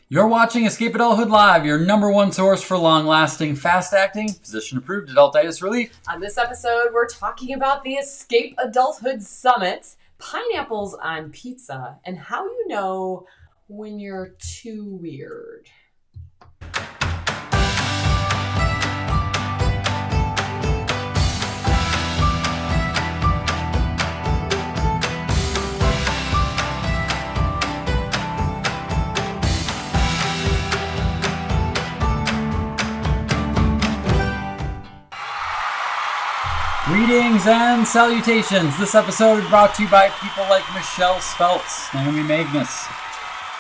You're watching Escape Adulthood Live, your number one source for long-lasting, fast-acting, physician-approved adultitis relief. On this episode, we're talking about the Escape Adulthood Summit, pineapples on pizza, and how you know when you're too weird. Greetings and salutations. This episode is brought to you by people like Michelle Speltz, Naomi Magnus,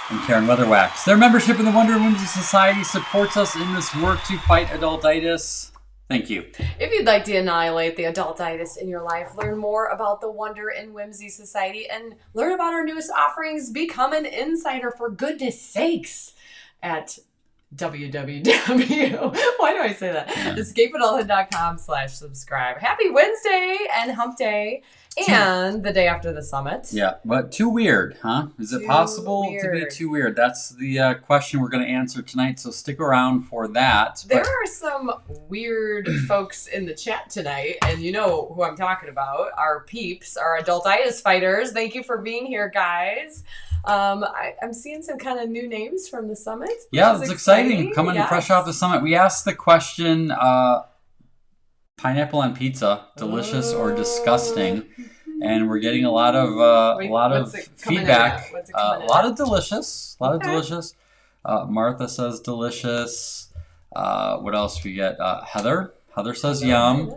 and Karen Weatherwax. Their membership in the Wonder and Whimsy Society supports us in this work to fight adultitis. Thank you. If you'd like to annihilate the adultitis in your life, learn more about the Wonder and Whimsy Society, and learn about our newest offerings, become an insider for goodness sakes at www. Why do I say that? Yeah. escapeadulthood.com/subscribe. Happy Wednesday and Humpday and the day after the summit. Yeah, but too weird, huh? Is it possible to be too weird? That's the question we're going to answer tonight, so stick around for that. There are some weird folks in the chat tonight, and you know who I'm talking about. Our peeps, our Adultitis Fighters. Thank you for being here, guys. I'm seeing some kind of new names from the summit. Yeah, it's exciting. Coming fresh off the summit. We asked the question, pineapple on pizza, delicious or disgusting? And we're getting a lot of feedback. A lot of delicious. Delicious. Martha says delicious. What else we get? Heather says yum.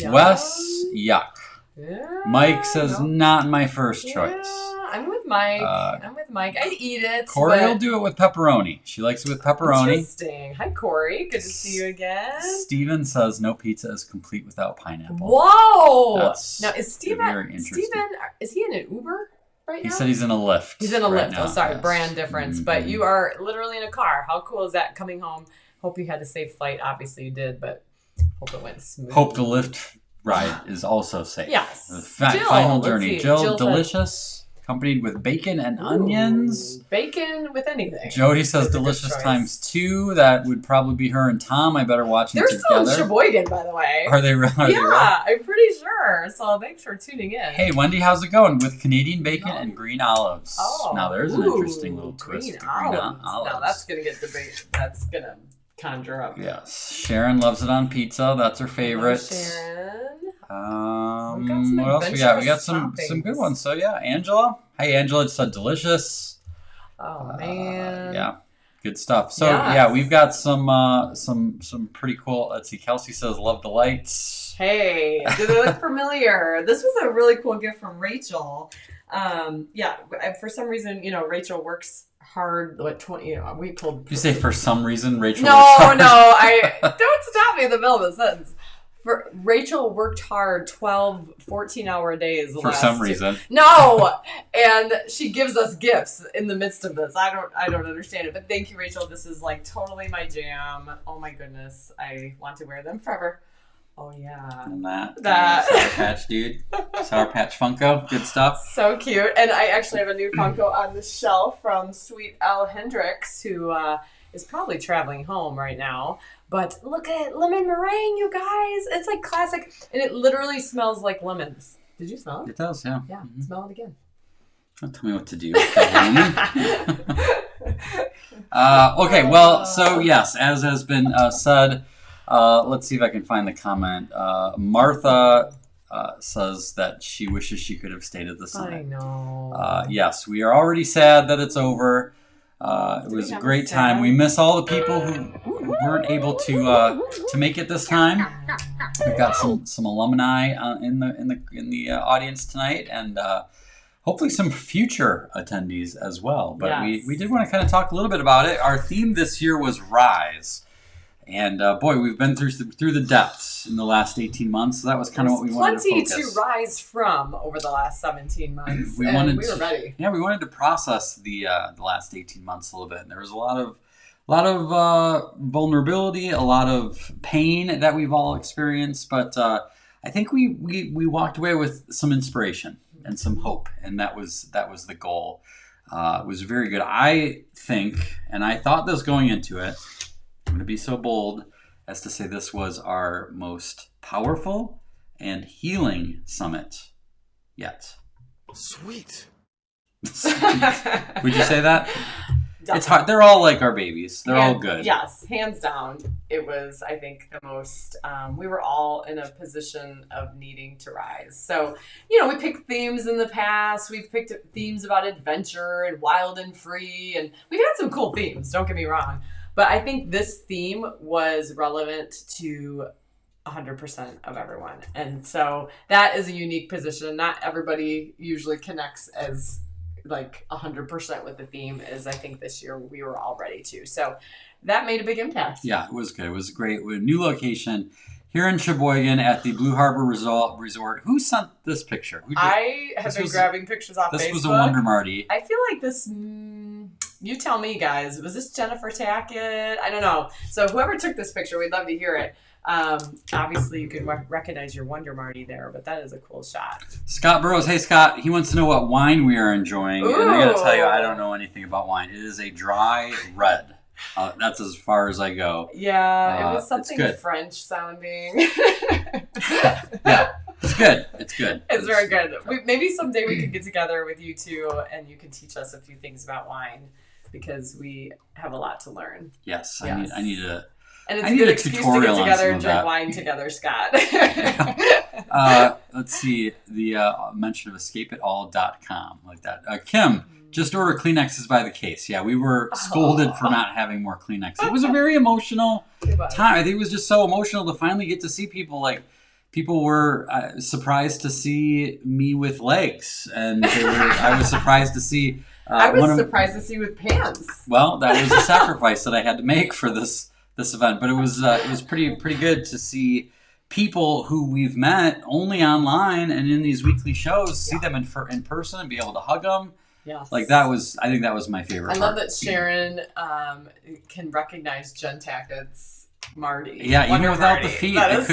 Wes, yuck. Yeah, Mike says not my first choice. I'm with Mike. I'd eat it. Corey will do it with pepperoni. She likes it with pepperoni. Interesting. Hi, Corey. Good to see you again. Steven says no pizza is complete without pineapple. Whoa! Now, is Steven, is he in an Uber right now? He said he's in a Lyft. He's in a Lyft. Now. Oh, sorry. Yes. Brand difference. Mm-hmm. But you are literally in a car. How cool is that coming home? Hope you had a safe flight. Obviously you did, but hope it went smooth. Hope the Lyft ride is also safe. Yes. The final journey. Jill delicious. Accompanied with bacon and onions. Bacon with anything. Jody says delicious times 2. That would probably be her and Tom. I better watch them together. They're still in Sheboygan, by the way. Are they really? Yeah, I'm pretty sure. So thanks for tuning in. Hey, Wendy, how's it going? With Canadian bacon and green olives. Oh, now there's an interesting little twist to green olives. Now that's going to get debate. That's going to conjure up. Yes. Sharon loves it on pizza. That's her favorite. Sharon. What else we got? We got some good ones. So yeah, Angela. Hey, Angela said delicious. Oh man. Yeah, good stuff. So yeah, we've got some pretty cool. Let's see. Kelsey says love the lights. Hey, do they look familiar? This was a really cool gift from Rachel. For some reason, Rachel works hard. We pulled. You say for some reason Rachel? No, I don't stop me in the middle of a sentence. Rachel worked hard 12, 14-hour days. For some reason. No! And she gives us gifts in the midst of this. I don't understand it. But thank you, Rachel. This is like totally my jam. Oh my goodness. I want to wear them forever. Oh yeah. And that Sour Patch dude. Sour Patch Funko. Good stuff. So cute. And I actually have a new Funko on the shelf from Sweet Al Hendricks, who is probably traveling home right now. But look at lemon meringue, you guys. It's like classic. And it literally smells like lemons. Did you smell it? It does, yeah. Yeah, smell it again. Don't tell me what to do. Okay, well, so yes, as has been said, let's see if I can find the comment. Martha says that she wishes she could have stayed at the summit. I know. Yes, we are already sad that it's over. It was a great time. We miss all the people who weren't able to make it this time. We've got some alumni in the audience tonight, and hopefully some future attendees as well. But we did want to kind of talk a little bit about it. Our theme this year was Rise. And boy, we've been through the depths in the last 18 months. So that was kind of what we wanted to focus. Plenty to rise from over the last 17 months. We were ready. Yeah, we wanted to process the last 18 months a little bit. And there was a lot of vulnerability, a lot of pain that we've all experienced. But I think we walked away with some inspiration and some hope, and that was the goal. It was very good. I think, and I thought this going into it, I'm going to be so bold as to say this was our most powerful and healing summit yet. Sweet. Would you say that? Definitely. It's hard. They're all like our babies. They're all good. Yes, hands down. It was, I think, the most, we were all in a position of needing to rise. So, we picked themes in the past. We've picked themes about adventure and wild and free. And we've had some cool themes, don't get me wrong. But I think this theme was relevant to 100% of everyone. And so that is a unique position. Not everybody usually connects as like 100% with the theme as I think this year we were all ready to. So that made a big impact. Yeah, it was good. It was great. We're a new location here in Sheboygan at the Blue Harbor Resort. Who sent this picture? I have been grabbing pictures off Facebook. This was a Wonder Marty. I feel like this, you tell me guys, was this Jennifer Tackett? I don't know. So whoever took this picture, we'd love to hear it. Obviously you can recognize your Wonder Marty there, but that is a cool shot. Scott Burrows, hey Scott, he wants to know what wine we are enjoying. Ooh. And I gotta tell you, I don't know anything about wine. It is a dry red. That's as far as I go. Yeah, it was something French sounding. Yeah, it's good. It's good. It's very good. Maybe someday we could get together with you two and you can teach us a few things about wine because we have a lot to learn. Yes. I need a And it's a good excuse to get together and drink wine together, Scott. Let's see. The mention of escapeatall.com, like that. Kim, just order Kleenexes by the case. Yeah, we were scolded for not having more Kleenex. It was a very emotional time. I think it was just so emotional to finally get to see people. Like, people were surprised to see me with legs. And I was surprised to see... I was surprised to see you with pants. Well, that was a sacrifice that I had to make for this event, but it was pretty good to see people who we've met only online and in these weekly shows, see them in person and be able to hug them. Yes. Like I think that was my favorite. I love that Sharon can recognize Jen Tackett's Marty. Yeah, Wonder even without Marty. the feet, That it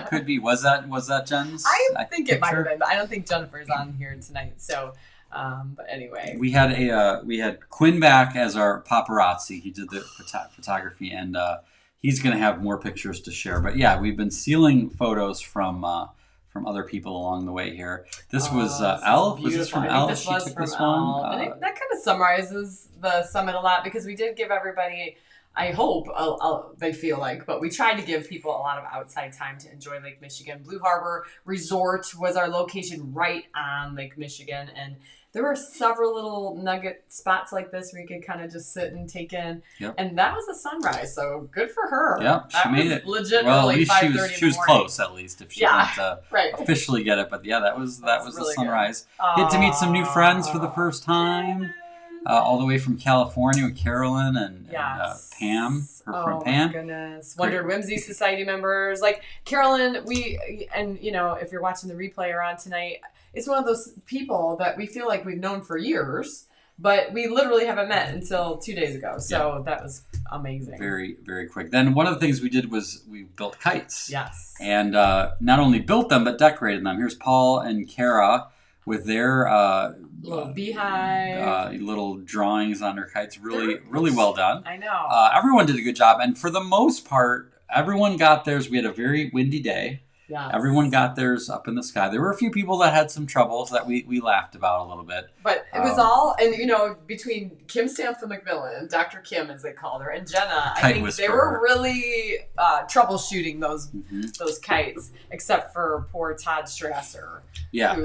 could be. Was that Jen's? I think it might have been, but I don't think Jennifer's on here tonight. So. But anyway, we had Quinn back as our paparazzi. He did the photography, and he's going to have more pictures to share. But yeah, we've been stealing photos from other people along the way here. This was Elle. Was this from Elle? This was from Elle. And that kind of summarizes the summit a lot because we did give everybody, I hope they feel like, but we tried to give people a lot of outside time to enjoy Lake Michigan. Blue Harbor Resort was our location right on Lake Michigan, and there were several little nugget spots like this where you could kind of just sit and take in. Yep. And that was a sunrise, so good for her. Yep, she made it. Legit well, early, 5:30 in the morning. She was close, at least, if she didn't officially get it. But yeah, that was really the sunrise. Get to meet some new friends for the first time. All the way from California with Carolyn and Pam, her friend Pam. Oh my goodness. Wondered Whimsy Society members. Like Carolyn, if you're watching the replay or on tonight, it's one of those people that we feel like we've known for years, but we literally haven't met until 2 days ago. So that was amazing. Very, very quick. Then one of the things we did was we built kites. Yes. And not only built them, but decorated them. Here's Paul and Kara with their little beehive, little drawings on their kites. Really, really well done. I know. Everyone did a good job, and for the most part, everyone got theirs. We had a very windy day. Yes. Everyone got theirs up in the sky. There were a few people that had some troubles that we laughed about a little bit. But it was all, and between Kim Stanfield McMillan, Dr. Kim as they called her, and Jenna, I think they were really troubleshooting those kites, except for poor Todd Strasser. Yeah,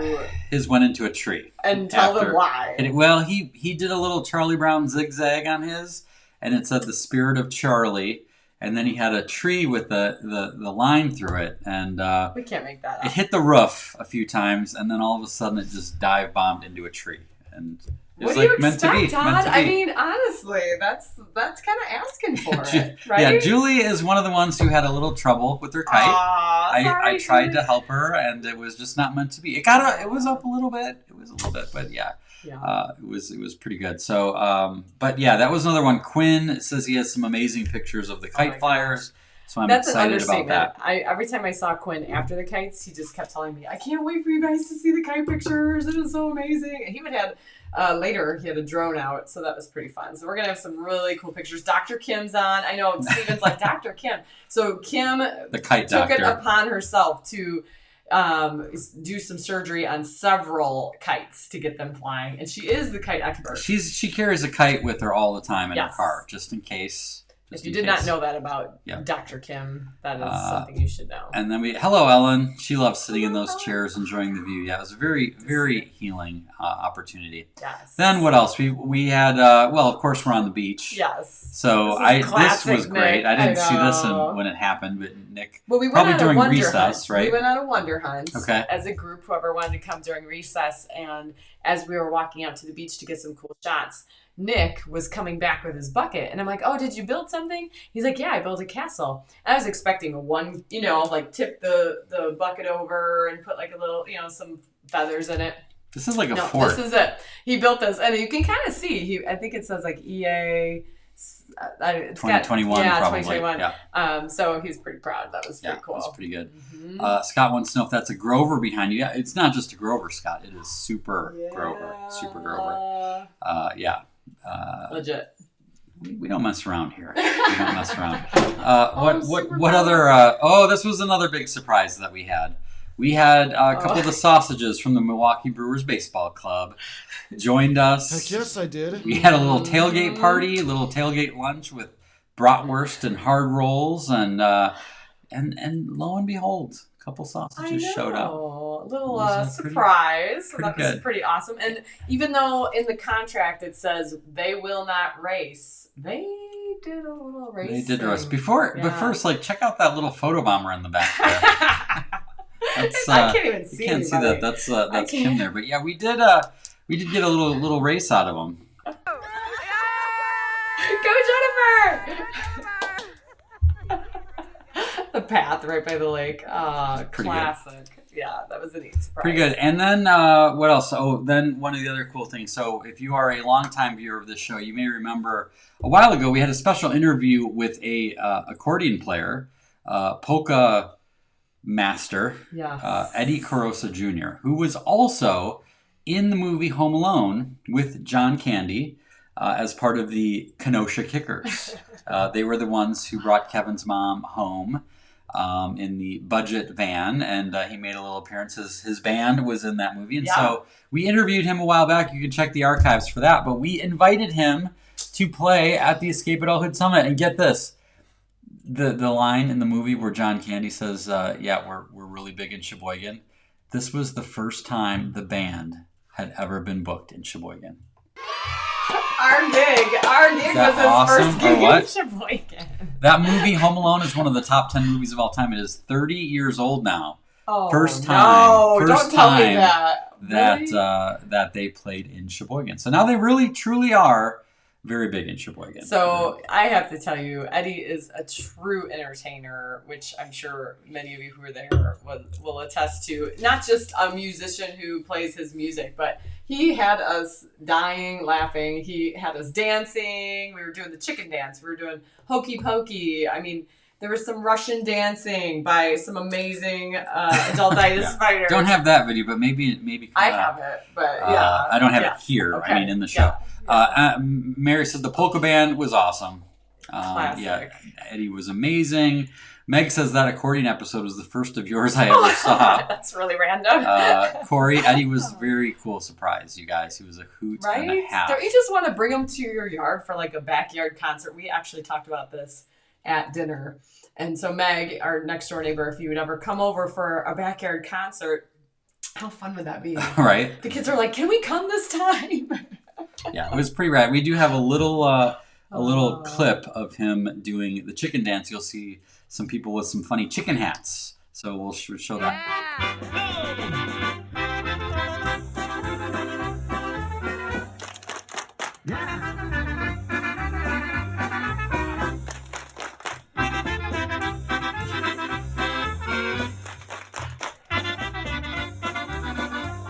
his went into a tree. And tell them why. And he did a little Charlie Brown zigzag on his, and it said the spirit of Charlie. And then he had a tree with the line through it, and we can't make that up. It hit the roof a few times, and then all of a sudden it just dive bombed into a tree, and it was meant to be. Todd? I mean, honestly, that's kind of asking for it, right? Yeah, Julie is one of the ones who had a little trouble with her kite. I tried to help her, and it was just not meant to be. It was up a little bit. It was a little bit, but yeah. Yeah. It was pretty good. So, but yeah, that was another one. Quinn says he has some amazing pictures of the kite flyers. So I'm That's excited an understatement. about that. Every time I saw Quinn after the kites, he just kept telling me, I can't wait for you guys to see the kite pictures. It is so amazing. And he would have, later, he had a drone out, so that was pretty fun. So we're going to have some really cool pictures. Dr. Kim's on. I know Steven's like, Dr. Kim. So Kim The kite took doctor. it upon herself to do some surgery on several kites to get them flying. And she is the kite expert. She carries a kite with her all the time in her Yes. car, just in case. If you did not know that about Yeah. Dr. Kim, that is something you should know. And then hello Ellen. She loves sitting in those chairs, enjoying the view. Yeah, it was a very, very healing opportunity. Yes. Then what else? We had well, of course we're on the beach. Yes. So This is this classic was great. Nick. I didn't see this know. when it happened, but Nick. Well, we went probably on during a wonder recess, hunt. right? We went on a wonder hunt Okay. as a group, whoever wanted to come during recess. And as we were walking out to the beach to get some cool shots, Nick was coming back with his bucket. And I'm like, oh, did you build something? He's like, yeah, I built a castle. And I was expecting like tip the bucket over and put like a little, some feathers in it. This is like a No, fort. this is it. He built this. And you can kind of see, I think it says like EA... It's 2021 got, probably. 2021. Yeah. So he's pretty proud. That was pretty cool. That's pretty good. Mm-hmm. Scott wants to know if that's a Grover behind you. Yeah, it's not just a Grover, Scott. It is Super Grover. Super Grover. Yeah. Legit. We don't mess around here. We don't mess around. Super What other? This was another big surprise that we had. We had a couple of the sausages from the Milwaukee Brewers Baseball Club joined us. Heck yes, I did. We had a little tailgate party, a little tailgate lunch with bratwurst and hard rolls, and lo and behold, a couple sausages showed up. A little Pretty surprise. So that was good. pretty awesome. And even though in the contract it says they will not race, they did a little racing. They did race but first, check out that little photobomber in the back there. That's, I can't even see. You can't see anybody. that. That's Kim there. But yeah, we did get a little race out of them. Go Jennifer! The path right by the lake. Pretty Classic. good. Yeah, that was a neat surprise. Pretty good. And then what else? Oh, then one of the other cool things. So if you are a longtime viewer of this show, you may remember a while ago we had a special interview with a accordion player, polka master, Yes. Eddie Carosa Jr., who was also in the movie Home Alone with John Candy as part of the Kenosha Kickers. They were the ones who brought Kevin's mom home in the budget van, and he made a little appearance. His band was in that movie, and so we interviewed him a while back. You can check the archives for that, but we invited him to play at the Escape Adulthood Summit. And get this, the line in the movie where John Candy says, we're really big in Sheboygan. This was the first time the band had ever been booked in Sheboygan. Our gig was his awesome, first gig or what? in Sheboygan. That movie, Home Alone, is one of the top 10 movies of all time. It is 30 years old now. Oh, First no, time don't tell me that. Really? that they played in Sheboygan. So now they really, truly are very big in Sheboygan. So I have to tell you, Eddie is a true entertainer, which I'm sure many of you who were there will attest to. Not just a musician who plays his music, but he had us dying laughing. He had us dancing. We were doing the chicken dance. We were doing hokey pokey. I mean, there was some Russian dancing by some amazing Adultitis Fighters. Don't have that video, but maybe. I have it, but yeah. I don't have it here. Okay. I mean, in the show. Mary says the polka band was awesome. Classic. Eddie was amazing. Meg says that accordion episode was the first of yours I ever saw. That's really random. Corey, Eddie was a very cool surprise, you guys. He was a hoot and a half. Don't you just want to bring them to your yard for like a backyard concert? We actually talked about this at dinner. And so Meg, our next door neighbor, if you would ever come over for a backyard concert, how fun would that be? Right. The kids are like, can we come this time? Yeah, it was pretty rad. We do have a little clip of him doing the chicken dance. You'll see some people with some funny chicken hats. So we'll show that.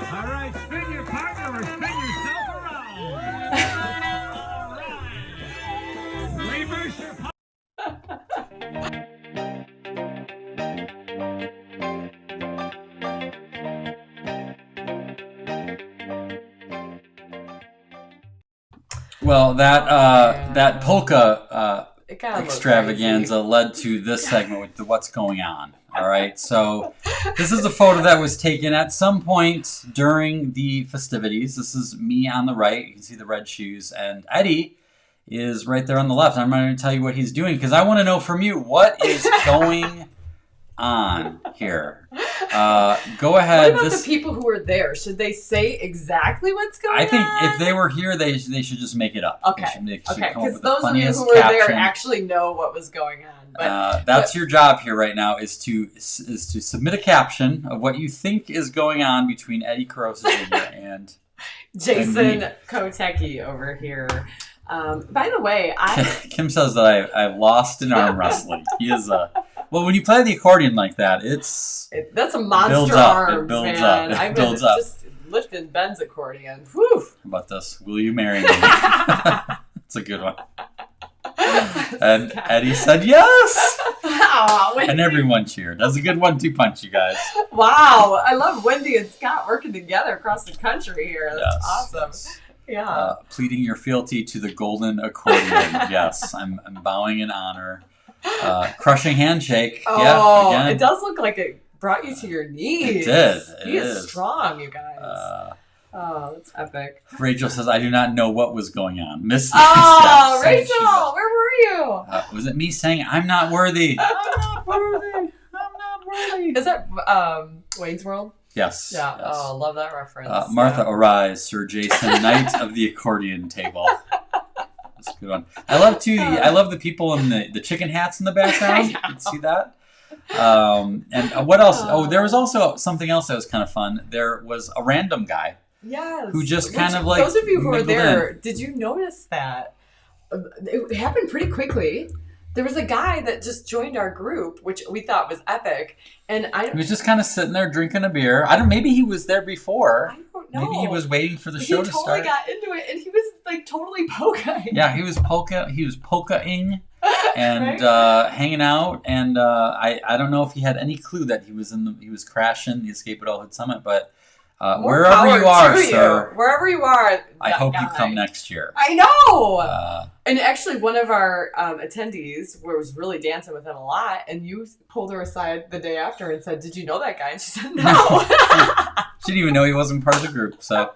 All right, spin your partner or spin yourself around. All right. Reverse your partner. Well, that polka It got a little extravaganza led to this segment with the what's going on. All right, so this is a photo that was taken at some point during the festivities. This is me on the right. You can see the red shoes, and Eddie is right there on the left. I'm not going to tell you what he's doing because I want to know from you what is going on here. Go ahead. What about the people who were there? Should they say exactly what's going on? I think if they were here, they should just make it up. Okay. Okay. Because those of you who were there actually know what was going on. That's your job here right now is to submit a caption of what you think is going on between Eddie Carosa Jr. and Jason Kotecki over here. By the way, Kim says that I've lost in arm wrestling. He is well, when you play the accordion like that, that's a monster arms, it builds man. up. I've been just lifting Ben's accordion. Whew. How about this? Will you marry me? It's a good one. And Eddie said yes. Oh, and everyone cheered. That's a good 1-2 punch, you guys. Wow, I love Wendy and Scott working together across the country here. That's awesome. Yes. Yeah. Pleading your fealty to the golden accordion. Yes, I'm bowing in honor. Crushing handshake. Oh, yeah, again. It does look like it brought you to your knees. It did. He is strong, you guys. Oh, that's epic. Rachel says, I do not know what was going on. Miss. Oh, Rachel, where were you? Was it me saying, I'm not worthy? I'm not worthy. I'm not worthy. Is that Wayne's World? Yes. Yeah. Yes. Oh, love that reference. Martha, arise, Sir Jason, knight of the accordion table. That's a good one. I love the people in the chicken hats in the background. You can see that. And what else? Oh, there was also something else that was kind of fun. There was a random guy. Yes. Who just kind of like those of you who were there, did you notice that? It happened pretty quickly. There was a guy that just joined our group, which we thought was epic, and he was just kind of sitting there drinking a beer. Maybe he was there before. I don't know. Maybe he was waiting for the show to start. He totally got into it, and he was like totally polkaing. Yeah, he was polkaing and right? Hanging out, and I don't know if he had any clue that he was crashing the Escape Adulthood Summit, but. Wherever you are, sir. Wherever you are. I hope you come next year. I know! And actually, one of our attendees was really dancing with him a lot, and you pulled her aside the day after and said, did you know that guy? And she said, no. She didn't even know he wasn't part of the group, so.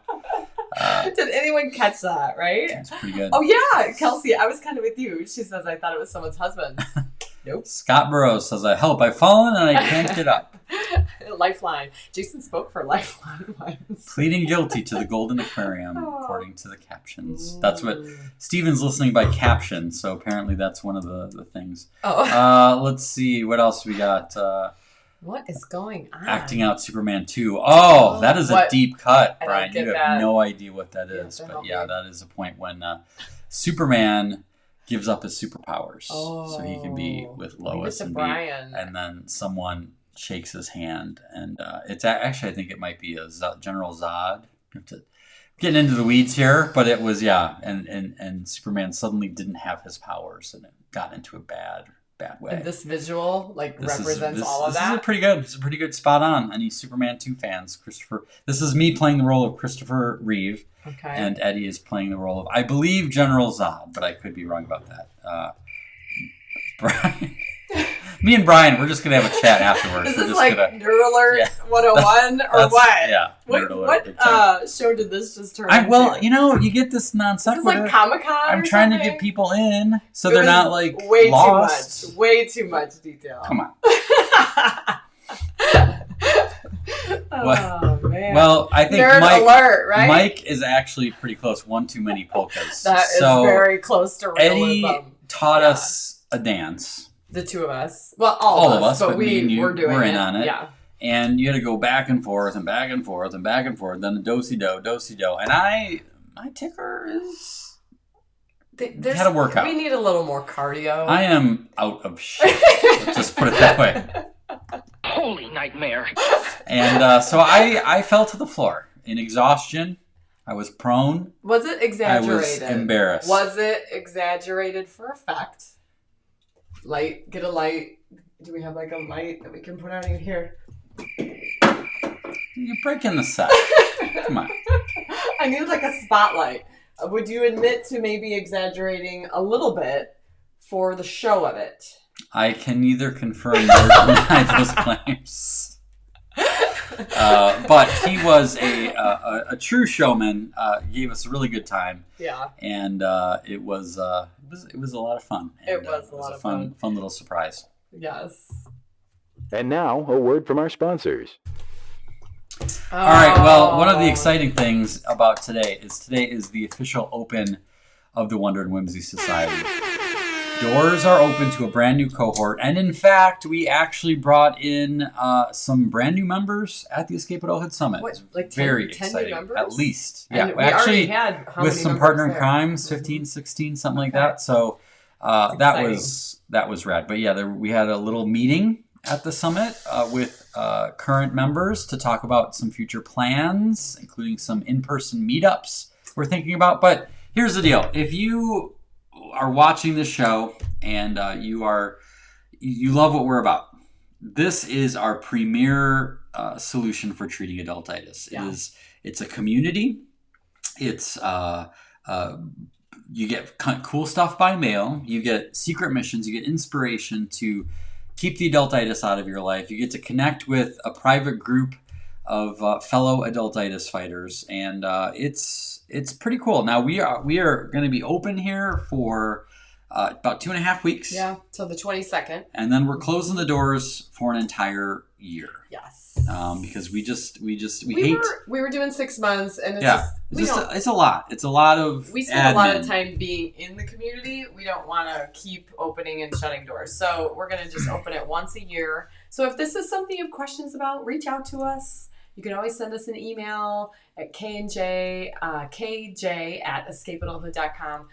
Did anyone catch that, right? That's pretty good. Oh, yeah. Kelsey, I was kind of with you. She says, I thought it was someone's husband. Nope. Scott Burrows says, I've fallen and I can't get up. Lifeline. Jason spoke for Lifeline once. Pleading guilty to the Golden Aquarium, according to the captions. That's what Steven's listening by caption, so apparently that's one of the things. Oh. Let's see, what else we got? What is going on? Acting out Superman 2. Oh, that is a deep cut, Brian. You have no idea what that is. But yeah, that is a point when Superman gives up his superpowers so he can be with Lois and then someone shakes his hand, and it's actually, I think it might be a General Zod. Getting into the weeds here, but it was and Superman suddenly didn't have his powers, and it got into a bad way. And this visual represents all of that. This is pretty good. It's a pretty good spot on. Any Superman 2 fans, Christopher? This is me playing the role of Christopher Reeve. Okay. And Eddie is playing the role of, I believe, General Zod, but I could be wrong about that. Brian. Me and Brian, we're just going to have a chat afterwards. Is this like Nerd Alert 101 or what? Yeah. What show did this just turn into? Well, you get this non-sequitur. Is this like Comic-Con I'm trying to get people in so they're not like way lost. Way too much detail. Come on. Oh, man. Well, I think Nerd Alert, right? Mike is actually pretty close. One too many polkas. That is very close to realism. Eddie taught us a dance. The two of us. Well, all of us, but we're in on it. Yeah. And you had to go back and forth and back and forth and back and forth. Then the do-si-do, do-si-do. And my ticker is... had a workout. We need a little more cardio. I am out of shape. Let's just put it that way. Holy nightmare. And so I fell to the floor in exhaustion. I was prone. Was it exaggerated? I was embarrassed. Was it exaggerated for effect? Light. Get a light. Do we have like a light that we can put on in here? You're breaking the set. Come on. I need like a spotlight. Would you admit to maybe exaggerating a little bit for the show of it? I can neither confirm nor deny those claims. But he was a true showman. He gave us a really good time. Yeah. And it was a lot of fun. And, it was a lot of fun. Fun little surprise. Yes. And now, a word from our sponsors. All right. Well, one of the exciting things about today is the official open of the Wonder and Whimsy Society. Doors are open to a brand new cohort, and in fact, we actually brought in some brand new members at the Escape Adulthood Summit. What, like 10, very 10 exciting, new members? at least. And yeah, we actually already had how with many some members partner in there? crimes, 15, 16, something like Okay. that. So that was rad. But yeah, we had a little meeting at the summit with current members to talk about some future plans, including some in-person meetups we're thinking about. But here's the deal: if you are watching this show and you love what we're about, this is our premier solution for treating adultitis. Yeah. It's a community. It's you get cool stuff by mail. You get secret missions. You get inspiration to keep the adultitis out of your life. You get to connect with a private group of fellow adultitis fighters, and it's pretty cool. Now we are going to be open here for about 2.5 weeks. Yeah, till the 22nd. And then we're closing the doors for an entire year. Yes. Because we hate. We were doing 6 months, and it's a lot. It's a lot of. We spend a lot of admin. time being in the community. We don't want to keep opening and shutting doors, so we're going to just open it once a year. So if this is something you have questions about, reach out to us. You can always send us an email at kj at escapeadulthood.com.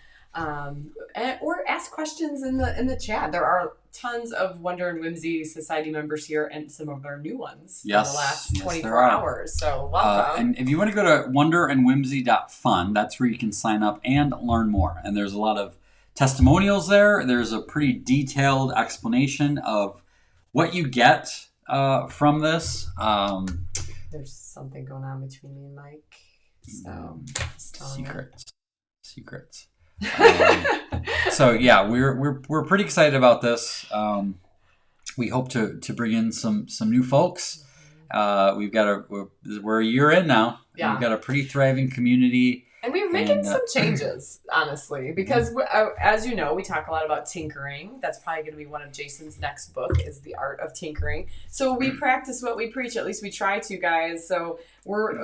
Or ask questions in the chat. There are tons of Wonder and Whimsy Society members here, and some of our new ones in the last 24 hours. So welcome. And if you want to go to wonderandwhimsy.fun, that's where you can sign up and learn more. And there's a lot of testimonials there. There's a pretty detailed explanation of what you get from this. There's something going on between me and Mike. So secrets. So yeah, we're pretty excited about this. We hope to bring in some new folks. We're a year in now. Yeah. We've got a pretty thriving community. And we're making some changes, honestly, because as you know, we talk a lot about tinkering. That's probably going to be one of Jason's next book, is The Art of Tinkering. So we practice what we preach. At least we try to, guys. So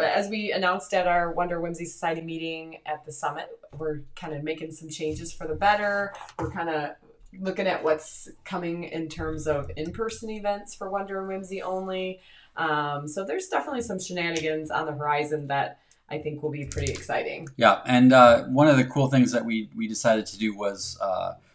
as we announced at our Wonder Whimsy Society meeting at the summit, we're kind of making some changes for the better. We're kind of looking at what's coming in terms of in-person events for Wonder and Whimsy only. So there's definitely some shenanigans on the horizon that I think will be pretty exciting. Yeah, and one of the cool things that we decided to do was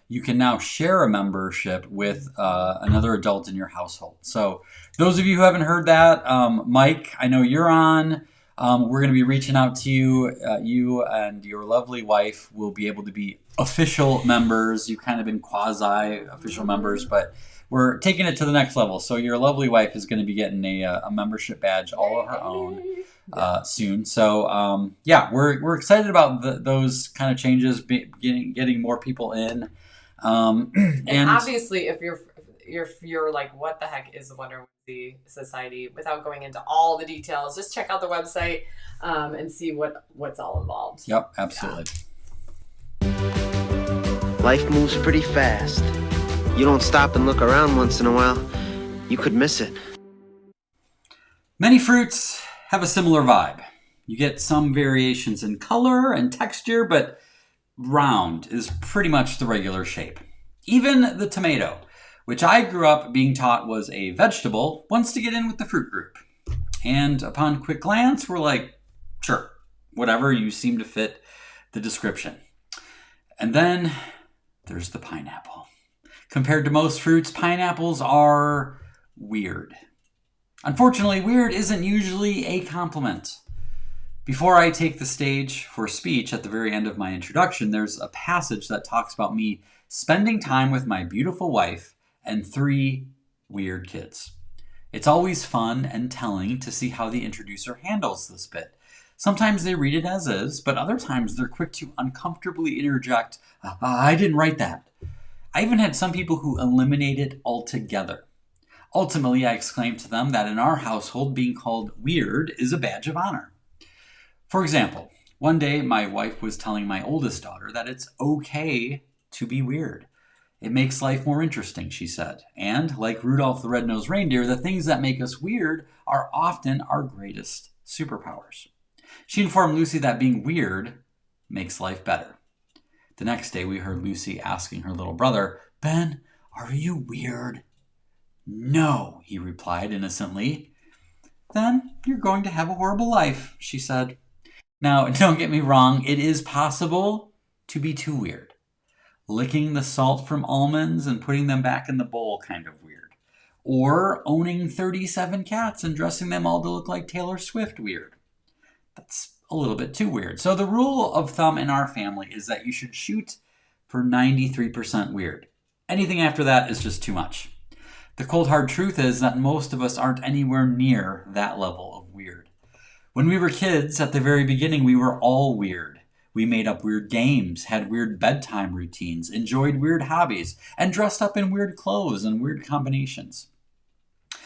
you can now share a membership with another adult in your household. So those of you who haven't heard that, Mike, I know you're on. We're going to be reaching out to you. You and your lovely wife will be able to be official members. You've kind of been quasi-official members, but we're taking it to the next level. So your lovely wife is going to be getting a membership badge all of her own. Soon. So we're excited about those kind of changes, getting more people in. And obviously, if you're like, what the heck is the Wonder Whimsy Society? Without going into all the details, just check out the website and see what's all involved. Yep, absolutely. Life moves pretty fast. You don't stop and look around once in a while, you could miss it. Many fruits have a similar vibe. You get some variations in color and texture, but round is pretty much the regular shape. Even the tomato, which I grew up being taught was a vegetable, wants to get in with the fruit group. And upon quick glance, we're like, sure, whatever, you seem to fit the description. And then there's the pineapple. Compared to most fruits, pineapples are weird. Unfortunately, weird isn't usually a compliment. Before I take the stage for speech at the very end of my introduction, there's a passage that talks about me spending time with my beautiful wife and 3 weird kids. It's always fun and telling to see how the introducer handles this bit. Sometimes they read it as is, but other times they're quick to uncomfortably interject, I didn't write that. I even had some people who eliminate it altogether. Ultimately, I exclaimed to them that in our household, being called weird is a badge of honor. For example, one day my wife was telling my oldest daughter that it's okay to be weird. It makes life more interesting, she said. And like Rudolph the Red-Nosed Reindeer, the things that make us weird are often our greatest superpowers. She informed Lucy that being weird makes life better. The next day, we heard Lucy asking her little brother, Ben, are you weird? No, he replied innocently. Then you're going to have a horrible life, she said. Now, don't get me wrong, it is possible to be too weird. Licking the salt from almonds and putting them back in the bowl, kind of weird. Or owning 37 cats and dressing them all to look like Taylor Swift, weird. That's a little bit too weird. So the rule of thumb in our family is that you should shoot for 93% weird. Anything after that is just too much. The cold hard truth is that most of us aren't anywhere near that level of weird. When we were kids, at the very beginning, we were all weird. We made up weird games, had weird bedtime routines, enjoyed weird hobbies, and dressed up in weird clothes and weird combinations.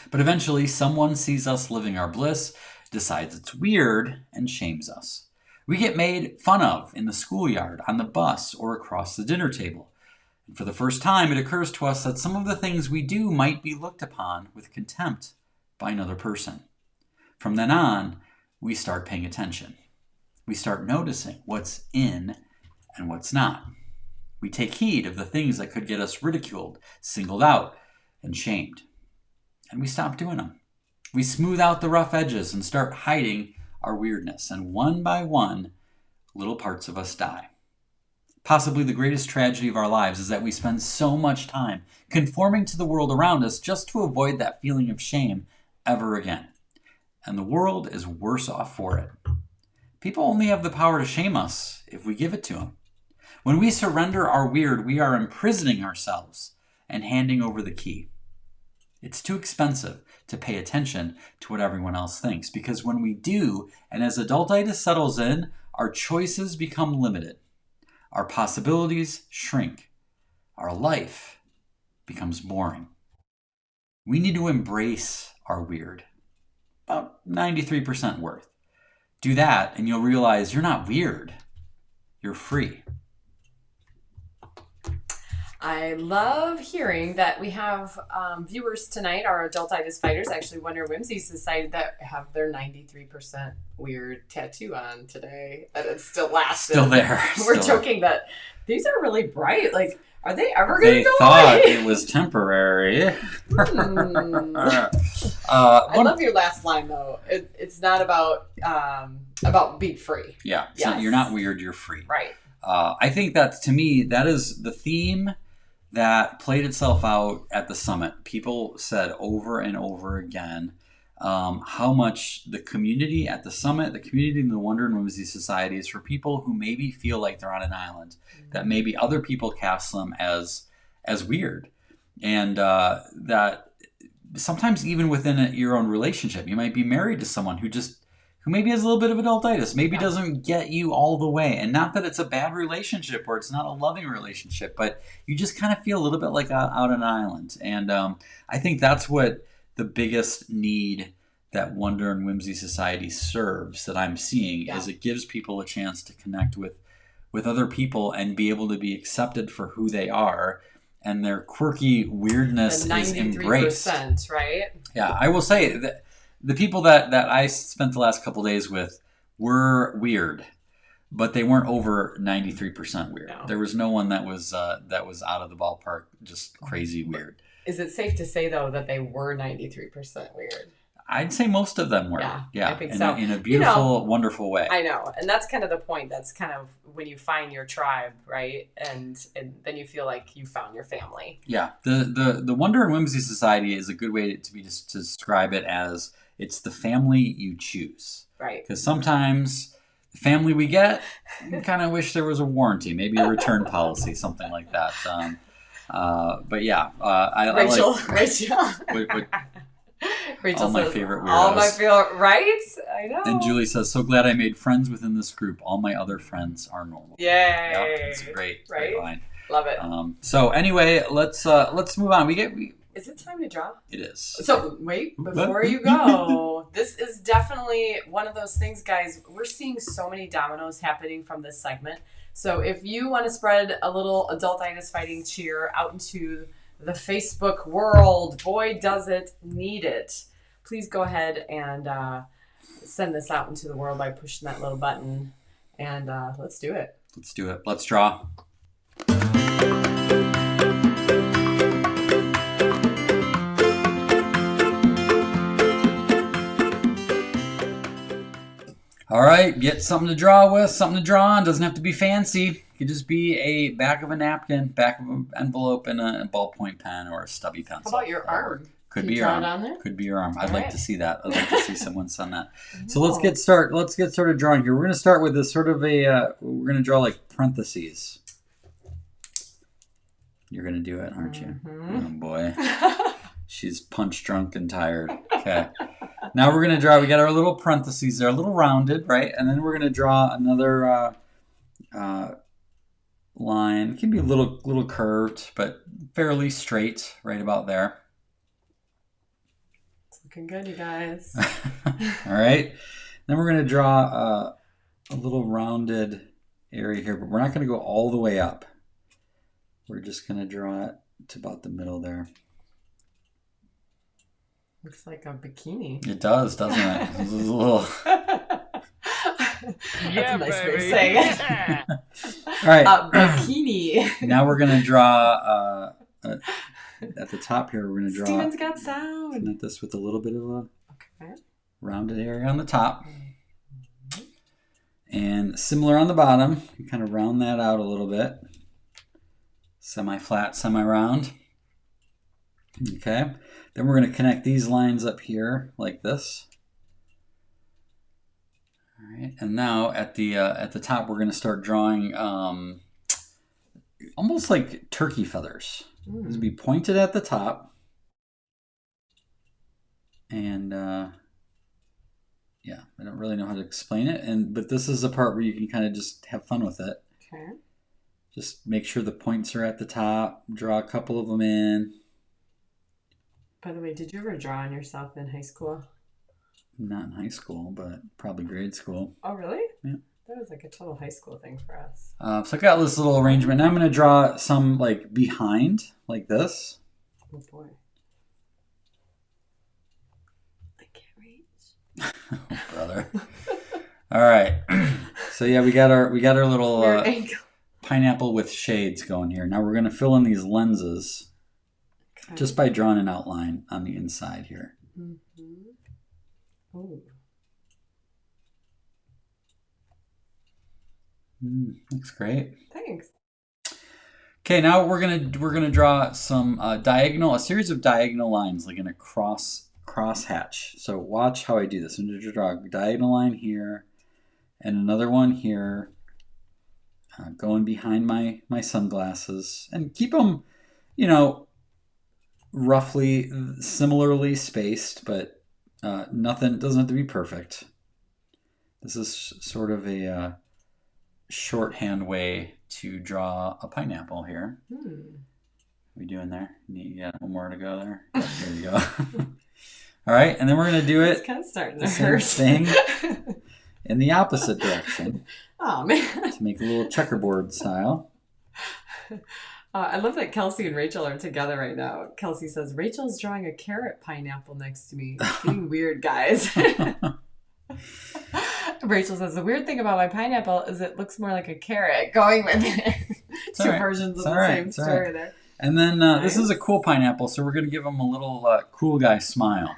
But eventually, someone sees us living our bliss, decides it's weird, and shames us. We get made fun of in the schoolyard, on the bus, or across the dinner table. And for the first time, it occurs to us that some of the things we do might be looked upon with contempt by another person. From then on, we start paying attention. We start noticing what's in and what's not. We take heed of the things that could get us ridiculed, singled out, and shamed. And we stop doing them. We smooth out the rough edges and start hiding our weirdness. And one by one, little parts of us die. Possibly the greatest tragedy of our lives is that we spend so much time conforming to the world around us just to avoid that feeling of shame ever again. And the world is worse off for it. People only have the power to shame us if we give it to them. When we surrender our weird, we are imprisoning ourselves and handing over the key. It's too expensive to pay attention to what everyone else thinks, because when we do, and as adultitis settles in, our choices become limited. Our possibilities shrink. Our life becomes boring. We need to embrace our weird. About 93% worth. Do that and you'll realize you're not weird. You're free. I love hearing that we have viewers tonight, our Adultitis Fighters, actually Wonder Whimsy Society, that have their 93% weird tattoo on today. And it's still lasting. Still there. We're joking that these are really bright. Like, are they ever going to go thought away? It was temporary. I love your last line, though. It's not about being free. Yeah. Yes. So you're not weird, you're free. Right. I think that, to me, that is the theme that played itself out at the summit. People said over and over again how much the community at the summit, the community in the Wonder and Whimsy Society, is for people who maybe feel like they're on an island, that maybe other people cast them as weird. And that sometimes even within your own relationship, you might be married to someone who maybe has a little bit of adultitis, maybe doesn't get you all the way. And not that it's a bad relationship or it's not a loving relationship, but you just kind of feel a little bit like out on an island. And I think that's what the biggest need that Wonder and Whimsy Society serves, that I'm seeing, is it gives people a chance to connect with other people and be able to be accepted for who they are. And their quirky weirdness is embraced. 93%, right? Yeah, I will say that the people that I spent the last couple days with were weird, but they weren't over 93% weird. No. There was no one that was out of the ballpark, just crazy weird. Is it safe to say, though, that they were 93% weird? I'd say most of them were. Yeah, I think so. In a beautiful, wonderful way. I know. And that's kind of the point. That's kind of when you find your tribe, right? And then you feel like you found your family. Yeah. The Wonder and Whimsy Society is a good way to describe it as it's the family you choose. Right. Because sometimes the family we get, we kind of wish there was a warranty, maybe a return policy, something like that. But yeah, I Rachel. like... Rachel. Rachel all my says, favorite weirdos. all my favorite, right? I know. And Julie says, so glad I made friends within this group. All my other friends are normal. Yay. Yeah, it's great. Right? Great line. Love it. So anyway, let's move on. Is it time to draw? It is. So wait, before you go, this is definitely one of those things, guys. We're seeing so many dominoes happening from this segment. So if you want to spread a little adultitis fighting cheer out into the Facebook world, boy, does it need it. Please go ahead and send this out into the world by pushing that little button. And let's do it. Let's do it. Let's draw. All right, get something to draw with, something to draw on. Doesn't have to be fancy. It could just be a back of a napkin, back of an envelope, and a ballpoint pen or a stubby pencil. How about your arm? Could Can be you your draw arm. it on there? Could be your arm. I'd All like right. to see that. I'd like to see someone send that. So let's get started drawing here. We're going to start with this sort of a. We're going to draw like parentheses. You're going to do it, aren't you? Mm-hmm. Oh boy, she's punch drunk and tired. Okay. Now we're going to draw. We got our little parentheses there, a little rounded, right? And then we're going to draw another line. It can be a little curved, but fairly straight, right about there. Looking good, you guys. All right. Then we're going to draw a little rounded area here, but we're not going to go all the way up. We're just going to draw it to about the middle there. Looks like a bikini. It does, doesn't it? This is a little... That's a nice way of saying it. All right. Bikini. Now we're going to draw... at the top here, we're going to draw... Steven's got sound. Connect this with a little bit of a Okay. rounded area on the top. And similar on the bottom. You kind of round that out a little bit. Semi-flat, semi-round. Okay. Then we're going to connect these lines up here like this. All right. And now at the top, we're going to start drawing almost like turkey feathers. This will be pointed at the top. And yeah, I don't really know how to explain it. But this is the part where you can kind of just have fun with it. Okay. Just make sure the points are at the top. Draw a couple of them in. By the way, did you ever draw on yourself in high school? Not in high school, but probably grade school. Oh, really? Yeah. That was like a total high school thing for us. So I got this little arrangement. Now I'm going to draw some like behind, like this. Oh boy. I can't reach. Oh, brother. All right. So yeah, we got our little Weird angle. pineapple with shades going here. Now we're going to fill in these lenses Okay. just by drawing an outline on the inside here. Mm-hmm. Ooh. Looks great. Thanks. Okay, now we're gonna draw some a series of diagonal lines, like in a crosshatch. So watch how I do this. I'm gonna draw a diagonal line here, and another one here, going behind my sunglasses, and keep them, roughly similarly spaced, but nothing doesn't have to be perfect. This is sort of a shorthand way to draw a pineapple here. What are we doing there? You got one more to go there? There you go. All right, and then we're going to do it It's kind of starting to the same hurt. thing in the opposite direction Oh, man. to make a little checkerboard style. I love that Kelsey and Rachel are together right now. Kelsey says, Rachel's drawing a carrot pineapple next to me. It's getting weird, guys. Rachel says, the weird thing about my pineapple is it looks more like a carrot going with it. Two all right. versions of It's the all right. same It's all story right. there. And then this is a cool pineapple, so we're going to give him a little cool guy smile.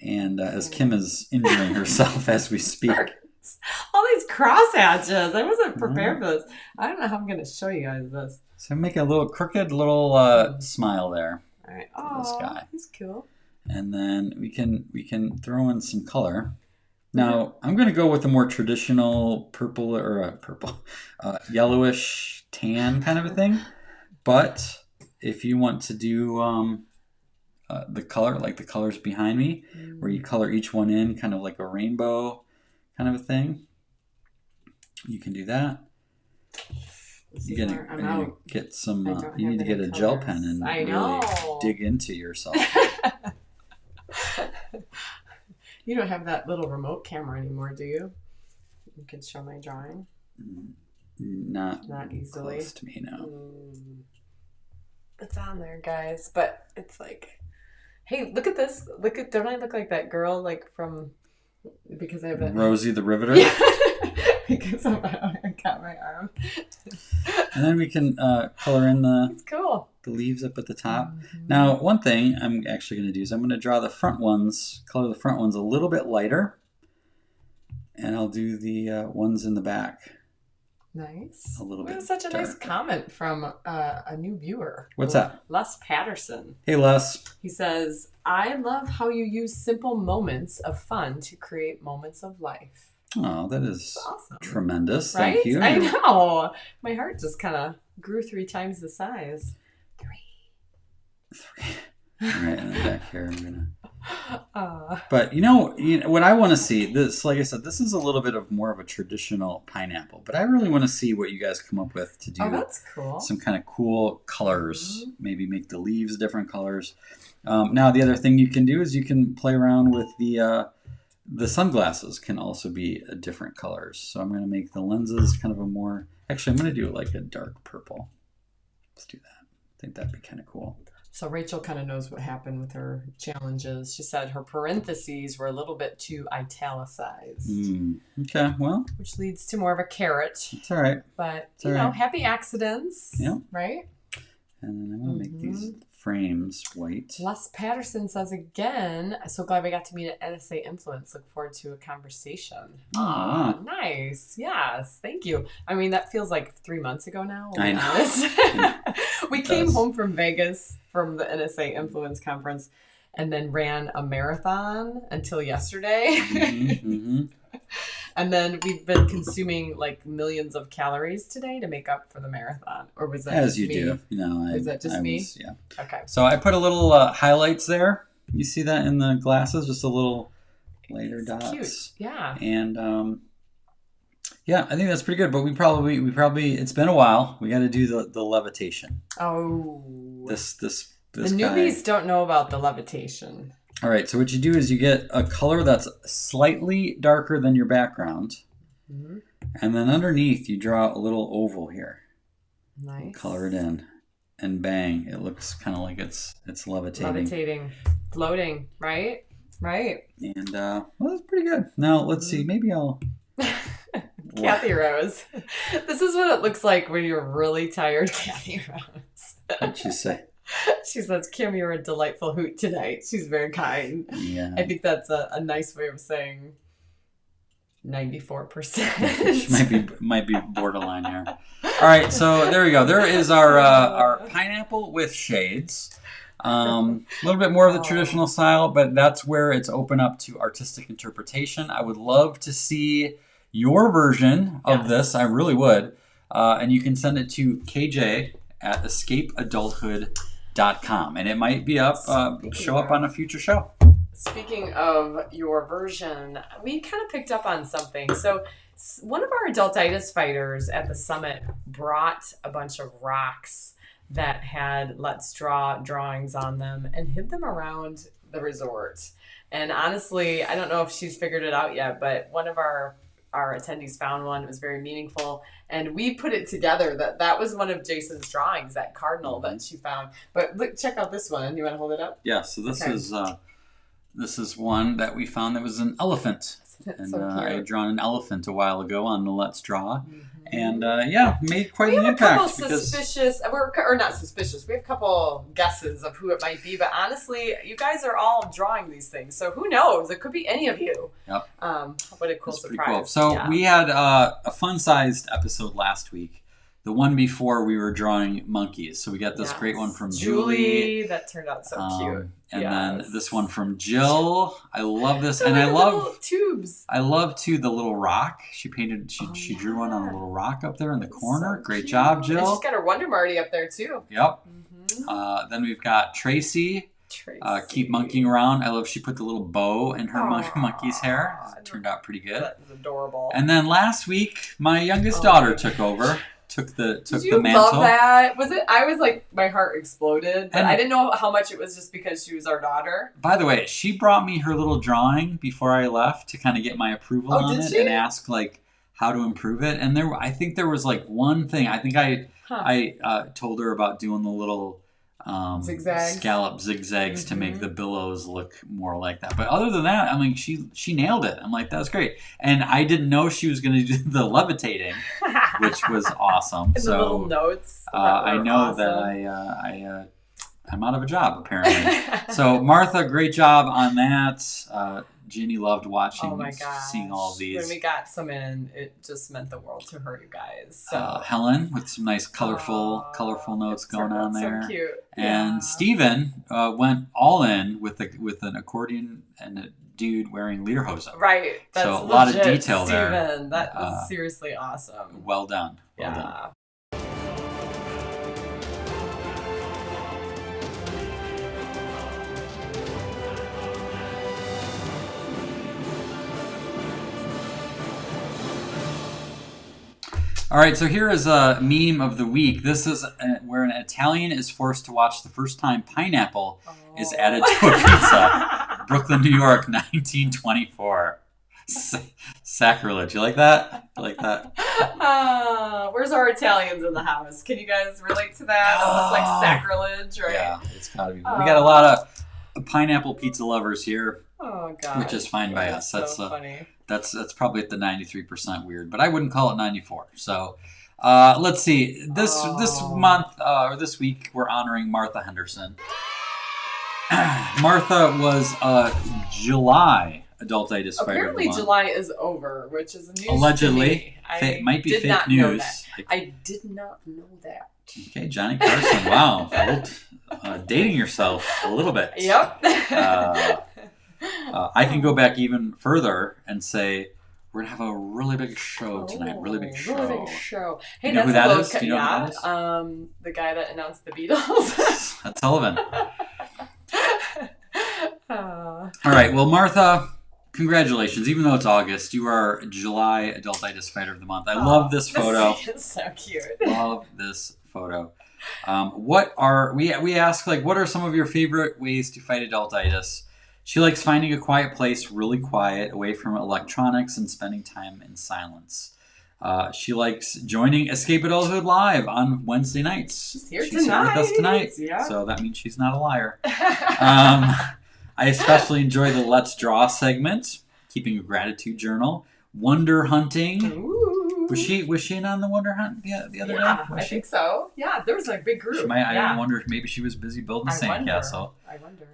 And as Kim is injuring herself as we speak. All these cross hatches. I wasn't prepared for this. I don't know how I'm going to show you guys this. So make a little crooked little smile there. All right. This Oh, guy. he's cool. And then we can throw in some color. Now I'm going to go with a more traditional purple or yellowish tan kind of a thing. But if you want to do the color, like the colors behind me, where you color each one in kind of like a rainbow kind of a thing. You can do that. You gotta get some. You need to get a gel pen and really dig into yourself. You don't have that little remote camera anymore, do you? You can show my drawing. Not easily. Close to me now. It's on there, guys, but it's like, hey, look at this. Don't I look like that girl, like from? Because I have that. Rosie the Riveter. Yeah. Because I got my arm. And then we can color in It's cool. the leaves up at the top. Now, one thing I'm actually going to do is I'm going to draw the front ones, color the front ones a little bit lighter. And I'll do the ones in the back. Nice. A little bit. It was such a darker. nice comment from a new viewer. What's that? Les Patterson. Hey, Les. He says, I love how you use simple moments of fun to create moments of life. Oh, that is awesome. Tremendous. Right? Thank you. I know. My heart just kind of grew 3 times the size. 3. All right, and then back here, I'm gonna. But you know what I want to see. This, like I said, this is a little bit of more of a traditional pineapple. But I really want to see what you guys come up with to do. Oh, that's cool. Some kind of cool colors. Maybe make the leaves different colors. Now, the other thing you can do is you can play around with the sunglasses. Can also be different colors. So I'm going to make the lenses kind of a more. Actually, I'm going to do it like a dark purple. Let's do that. I think that'd be kind of cool. So Rachel kind of knows what happened with her challenges. She said her parentheses were a little bit too italicized. Okay, well. Which leads to more of a carrot. It's all right. But, you know, happy accidents. Yeah. Right? And then I'm going to make these frames white. Les Patterson says again, so glad we got to meet at NSA Influence. Look forward to a conversation. Ah, nice. Yes. Thank you. I mean, that feels like 3 months ago now. I know. We came home from Vegas from the NSA Influence conference and then ran a marathon until yesterday. And then we've been consuming like millions of calories today to make up for the marathon. Or was that as just you me? do? No, Is that just me? Yeah. Okay. So I put a little highlights there. You see that in the glasses? Just a little lighter dots. Cute. Yeah. And yeah, I think that's pretty good. But we probably it's been a while. We got to do the levitation. Oh. This the newbies don't know about the levitation. All right, so what you do is you get a color that's slightly darker than your background. And then underneath you draw a little oval here. Nice. Color it in. And bang, it looks kind of like it's levitating. Levitating. Floating, right? Right. And well, that's pretty good. Now, let's see. Maybe I'll... Kathy Rose. This is what it looks like when you're really tired, Kathy Rose. What'd she say? She says, Kim, you're a delightful hoot tonight. She's very kind. Yeah. I think that's a nice way of saying 94%. She might be borderline here. All right, so there we go. There is our pineapple with shades. A little bit more of the traditional style, but that's where it's open up to artistic interpretation. I would love to see your version of this. I really would. And you can send it to KJ at escapeadulthood.com. And it might be up, show up on a future show. Speaking of your version, we kind of picked up on something. So one of our Adultitis Fighters at the summit brought a bunch of rocks that had Let's Draw drawings on them and hid them around the resort. And honestly, I don't know if she's figured it out yet, but one of our attendees found one. It was very meaningful. And we put it together that was one of Jason's drawings, that cardinal that she found. But look, check out this one. You want to hold it up? Yeah, so this is one that we found that was an elephant. That's And I had drawn an elephant a while ago on the Let's Draw. And made quite an impact. We have a couple suspicious, or not suspicious, we have a couple guesses of who it might be, but honestly, you guys are all drawing these things, so who knows? It could be any of you. Yep. What a cool That's surprise. pretty cool. So we had a fun-sized episode last week. The one before we were drawing monkeys. So we got this great one from Julie. That turned out so cute. And then this one from Jill. I love this. And like I love tubes. I love too the little rock. She drew one on a little rock up there in the corner. So great cute. job, Jill. And she's got her Wonder Marty up there too. Yep. Then we've got Tracy Tracy. Keep monkeying around. I love she put the little bow in her monkey's hair. It turned out pretty good. That is adorable. And then last week, my youngest daughter took over. Took the mantle. Love that? Was it? I was like, my heart exploded, but And I didn't know how much it was just because she was our daughter. by the way, she brought me her little drawing before I left to kind of get my approval on did it she? and ask like how to improve it. And I think there was like one thing. I think I told her about doing the little Zigzags. scallop zigzags to make the billows look more like that. But other than that, I mean, she nailed it. I'm like, that's great. And I didn't know she was going to do the levitating, which was awesome. And so the little notes. I know that I'm out of a job apparently. So Martha, great job on that. Ginny loved watching, seeing all of these. When we got some in, it just meant the world to her, you guys. So Helen with some nice colorful notes going on there. So cute. And Steven went all in with an accordion and a dude wearing lederhosen. Right. That's so a lot of legit, detail there. Steven. That was seriously awesome. Well done. Well Yeah. done. All right, so here is a meme of the week. This is where an Italian is forced to watch the first time pineapple is added to a pizza. Brooklyn, New York, 1924. Sacrilege. You like that? You like that? Where's our Italians in the house? Can you guys relate to that? Almost like sacrilege, right? Yeah, it's gotta be. We got a lot of pineapple pizza lovers here. Oh, God. Which is fine by us. So funny. That's probably at the 93% weird, but I wouldn't call it 94. So let's see. This month or this week we're honoring Martha Henderson. Martha was July Adultitis Fighter. Apparently July is over, which is news allegedly. to me. Might be fake news. I did not know that. Okay, Johnny Carson. Wow, dating yourself a little bit. Yep. I can go back even further and say we're gonna have a really big show tonight. Really big show. Really big show. Hey, you know who that is? Do you know who that is? The guy that announced the Beatles. That's Sullivan. All right. Well, Martha, congratulations. Even though it's August, you are July Adultitis Fighter of the Month. I love this photo. It's so cute. Love this photo. We ask like, what are some of your favorite ways to fight adultitis? She likes finding a quiet place, really quiet, away from electronics and spending time in silence. She likes joining Escape Adulthood Live on Wednesday nights. She's here with us tonight. Yeah. So that means she's not a liar. I especially enjoy the Let's Draw segment, keeping a gratitude journal, wonder hunting. Ooh. Was she in on the wonder hunt the other day? I think so. Yeah, there was a big group. I wonder if maybe she was busy building a sandcastle. I wonder.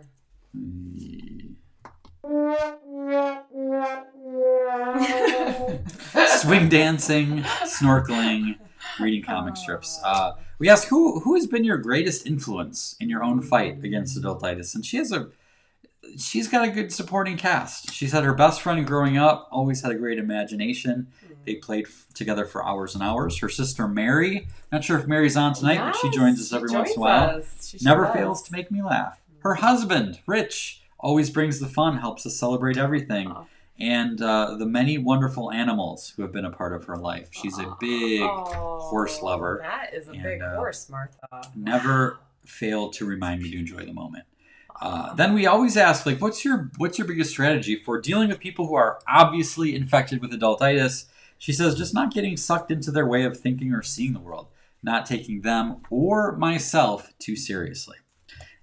Swing dancing, snorkeling, reading comic strips. We asked who has been your greatest influence in your own fight against adultitis, and she's got a good supporting cast. She's had her best friend growing up, always had a great imagination. They played together for hours and hours. Her sister Mary, not sure if Mary's on tonight, but she joins us every once in a while. Never fails to make me laugh. Her husband, Rich, always brings the fun, helps us celebrate everything. And the many wonderful animals who have been a part of her life. She's a big horse lover. That is a big horse, Martha. Never failed to remind me to enjoy the moment. Then we always ask, like, what's your biggest strategy for dealing with people who are obviously infected with adultitis? She says, just not getting sucked into their way of thinking or seeing the world, not taking them or myself too seriously.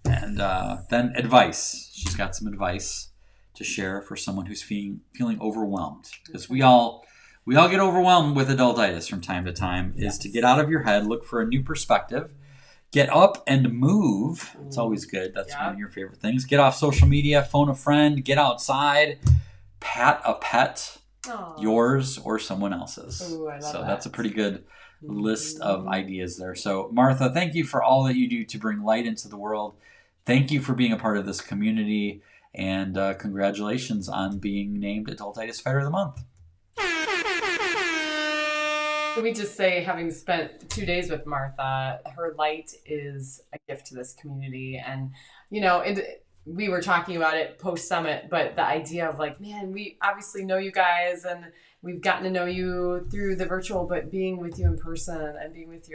And then advice. She's got some advice to share for someone who's feeling overwhelmed, because we all get overwhelmed with adultitis from time to time. Is to get out of your head, look for a new perspective, get up and move. It's always good. That's one of your favorite things. Get off social media, phone a friend, get outside, pat a pet, yours or someone else's. Ooh, I love that. That's a pretty good list of ideas there. So Martha, thank you for all that you do to bring light into the world. Thank you for being a part of this community. And congratulations on being named Adultitis Fighter of the Month. We just say, having spent 2 days with Martha, her light is a gift to this community. And, we were talking about it post summit, but the idea of like, man, we obviously know you guys and we've gotten to know you through the virtual, but being with you in person and being with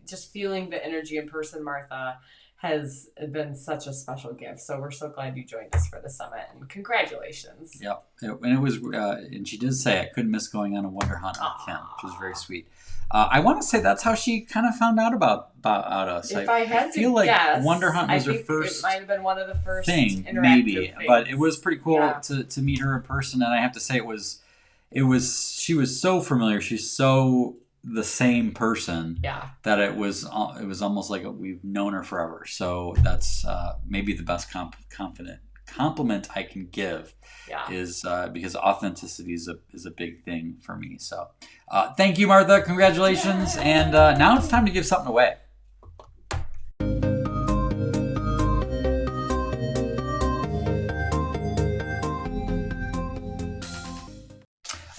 just feeling the energy in person, Martha, has been such a special gift. So we're so glad you joined us for the summit, and congratulations. Yep. And it was, and she did say I couldn't miss going on a wonder hunt with Kim, which was very sweet. I want to say that's how she kind of found out about us. If I had feel to like guess, Wonder Hunt was her it first might have been one of the first thing, interactive maybe. things. But it was pretty cool to meet her in person, and I have to say she was so familiar. She's so the same person that it was almost like we've known her forever. So that's maybe the best compliment I can give is because authenticity is a big thing for me. So thank you, Martha. Congratulations. And now it's time to give something away.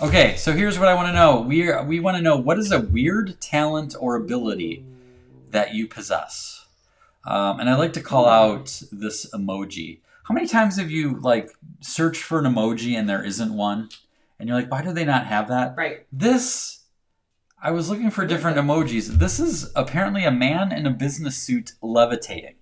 Okay, so here's what I want to know. We want to know, what is a weird talent or ability that you possess? And I like to call out this emoji. How many times have you like searched for an emoji and there isn't one? And you're like, why do they not have that? Right. I was looking for different emojis. This is apparently a man in a business suit levitating.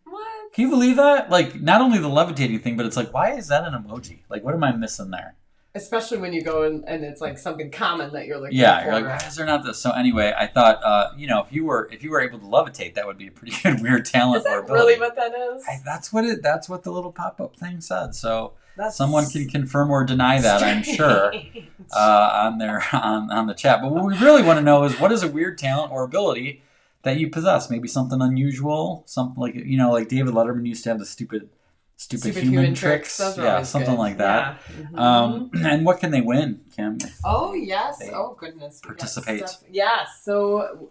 What? Can you believe that? Like, not only the levitating thing, but it's like, why is that an emoji? Like, what am I missing there? Especially when you go and it's like something common that you're looking for. Yeah, you're like, why is there not this? So anyway, I thought, if you were able to levitate, that would be a pretty good weird talent or ability. Is that really what that is? That's what the little pop-up thing said. So someone can confirm or deny that, I'm sure, on the chat. But what we really want to know is, what is a weird talent or ability that you possess? Maybe something unusual, something like David Letterman used to have the stupid human tricks. Yeah, something good. Like that. Yeah. Mm-hmm. And what can they win, Kim? Oh, yes. Oh, goodness. Participate. Yes. So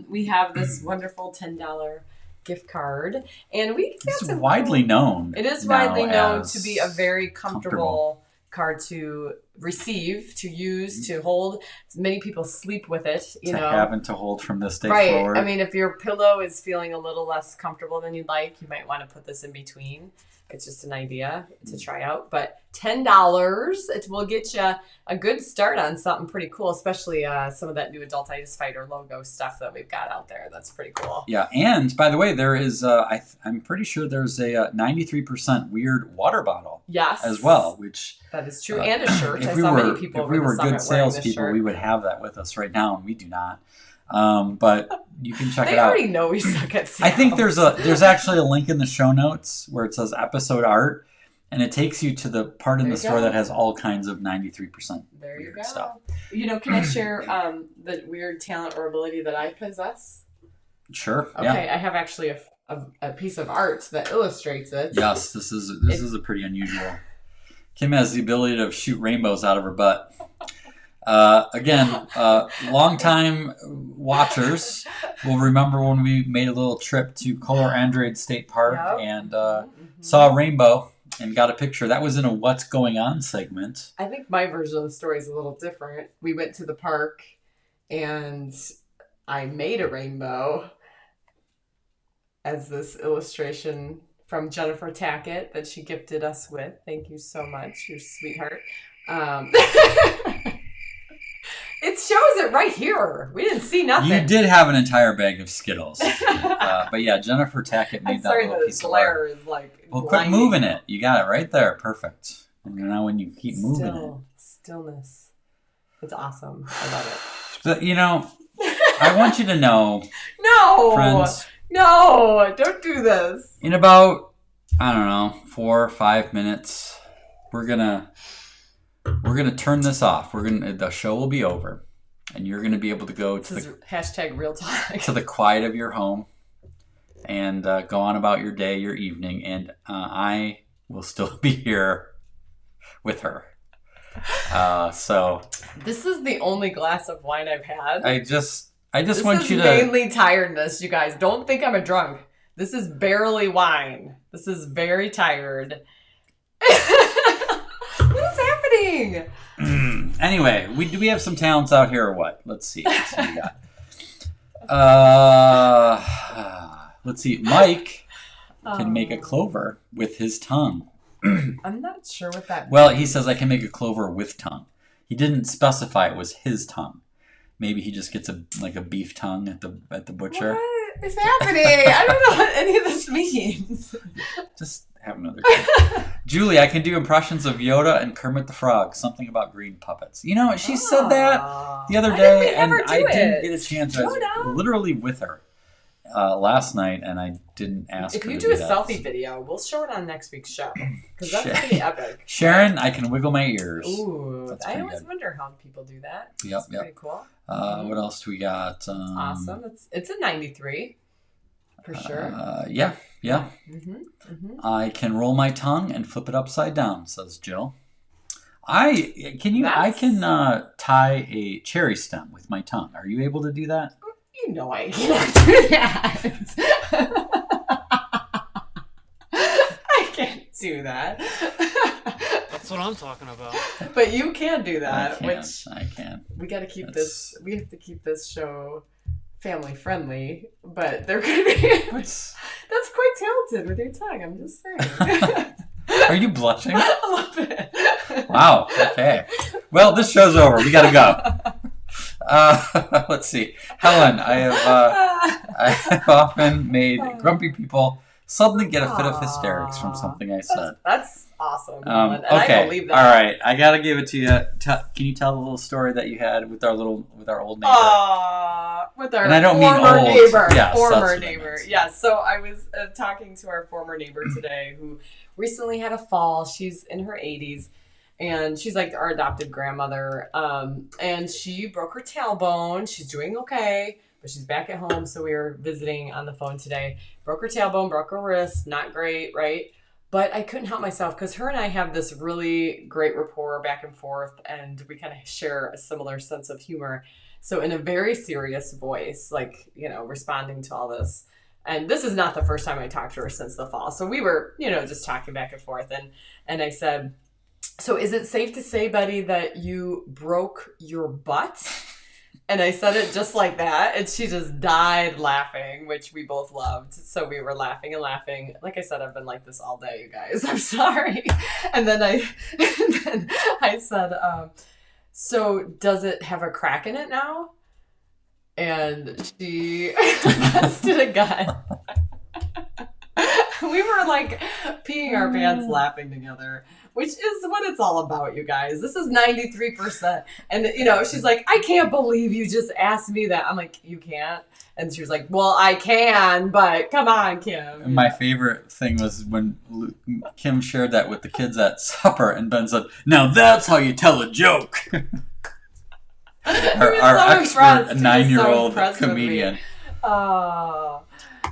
we have this wonderful $10 gift card. And it's widely known. It is widely known to be a very comfortable card to receive, to use, to hold. Many people sleep with it. Have and to hold from this day forward. Right. I mean, if your pillow is feeling a little less comfortable than you'd like, you might want to put this in between. It's just an idea to try out. But $10, it will get you a good start on something pretty cool, especially some of that new Adultitis Fighter logo stuff that we've got out there. That's pretty cool. Yeah, and by the way, there is, I'm pretty sure there's a 93% weird water bottle as well, which... That is true, and a shirt. If we were good salespeople, we would have that with us right now, and we do not. But you can check it out. They already know we suck at sales. I think there's actually a link in the show notes where it says episode art, and it takes you to the part in the store that has all kinds of 93% weird stuff. Can I share the weird talent or ability that I possess? Sure. Okay, yeah. I have actually a piece of art that illustrates it. Yes, this is a pretty unusual. Kim has the ability to shoot rainbows out of her butt. Again, longtime watchers will remember when we made a little trip to Kohler Andrade State Park and saw a rainbow and got a picture. That was in a What's Going On segment. I think my version of the story is a little different. We went to the park and I made a rainbow as this illustration from Jennifer Tackett that she gifted us with. Thank you so much, you sweetheart. It shows it right here. We didn't see nothing. You did have an entire bag of Skittles. But yeah, Jennifer Tackett made that little piece of art. Is like well, quit moving it. You got it right there. Perfect. And now when you keep moving it. Stillness. It's awesome. I love it. But, I want you to know. No. Friends. No, don't do this. In about, 4 or 5 minutes, we're gonna turn this off. The show will be over, and you're gonna be able to go to the hashtag real talk to the quiet of your home, and go on about your day, your evening, and I will still be here with her. So this is the only glass of wine I've had. I just want you to. This is mainly tiredness, you guys. Don't think I'm a drunk. This is barely wine. This is very tired. What is happening? Anyway, do we have some talents out here or what? Let's see. Let's see what we got. Let's see. Mike can make a clover with his tongue. I'm not sure what that means. Well, he says I can make a clover with tongue. He didn't specify it was his tongue. Maybe he just gets a beef tongue at the butcher. What is happening? I don't know what any of this means. Just have another kid. Julie, I can do impressions of Yoda and Kermit the Frog. Something about green puppets. You know, she said that the other day, and I didn't get a chance. I was literally with her last night, and I didn't ask her If you to do a that. selfie video, we'll show it on next week's show. Because that's pretty epic. Sharon, I can wiggle my ears. Ooh, That's I pretty always good. wonder how people do that. Yep, That's yep. pretty cool. What else do we got? Awesome. It's a 93. For sure. Yeah. Mm-hmm. I can roll my tongue and flip it upside down, says Jill. I can tie a cherry stem with my tongue. Are you able to do that? You know I can't do that. I can't do that. That's what I'm talking about. But you can do that, which I can. we got to keep this. We have to keep this show family friendly. But they're gonna be. That's quite talented with your tongue. I'm just saying. Are you blushing? A little bit. Wow. Okay. Well, this show's over. We gotta go. Let's see. Helen, I have often made grumpy people suddenly get a fit of hysterics from something I said. That's awesome. And okay. I believe that. All right. I gotta give it to you. Can you tell the little story that you had with our old neighbor? With our And I don't mean former old. neighbor. Yes, that's former what I neighbor. meant. Yeah. So I was talking to our former neighbor today who recently had a fall. She's in her 80s. And she's like our adopted grandmother. And she broke her tailbone. She's doing okay, but she's back at home. So we were visiting on the phone today. Broke her tailbone, broke her wrist. Not great, right? But I couldn't help myself because her and I have this really great rapport back and forth. And we kind of share a similar sense of humor. So in a very serious voice, like, responding to all this. And this is not the first time I talked to her since the fall. So we were, just talking back and forth. And I said, so is it safe to say, buddy, that you broke your butt? And I said it just like that. And she just died laughing, which we both loved. So we were laughing and laughing. Like I said, I've been like this all day, you guys. I'm sorry. And then I said, so does it have a crack in it now? And she busted a gut. We were like peeing our pants laughing together, which is what it's all about, you guys. This is 93%. And, she's like, I can't believe you just asked me that. I'm like, you can't? And she was like, well, I can, but come on, Kim. And my favorite thing was when Kim shared that with the kids at supper, and Ben said, now that's how you tell a joke. our expert 9-year-old comedian.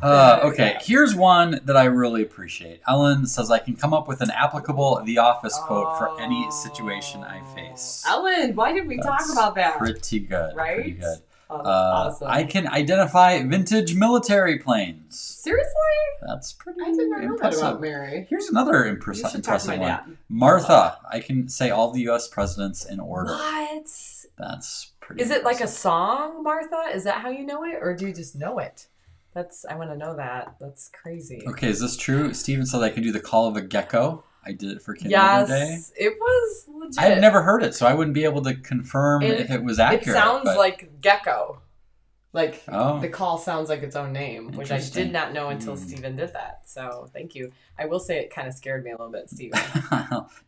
Okay, here's one that I really appreciate. Ellen says, I can come up with an applicable The Office quote for any situation I face. Ellen, why did we talk about that? Pretty good. Right? Pretty good. Oh, that's awesome. I can identify vintage military planes. Seriously? That's pretty I did not know that impressive. about Mary. Here's another You should talk to impressive my one. dad. Martha. I can say all the U.S. presidents in order. What? That's pretty Is it like a impressive. song, Martha? Is that how you know it? Or do you just know it? I want to know that. That's crazy. Okay, is this true? Steven said I can do the call of a gecko. I did it for Kim the other day. Yes, it was legit. I had never heard it, so I wouldn't be able to confirm if it was accurate. It sounds but- like gecko. Like, Oh. the call sounds like its own name, which I Interesting. did not know until Steven did that. So, thank you. I will say it kind of scared me a little bit, Steven.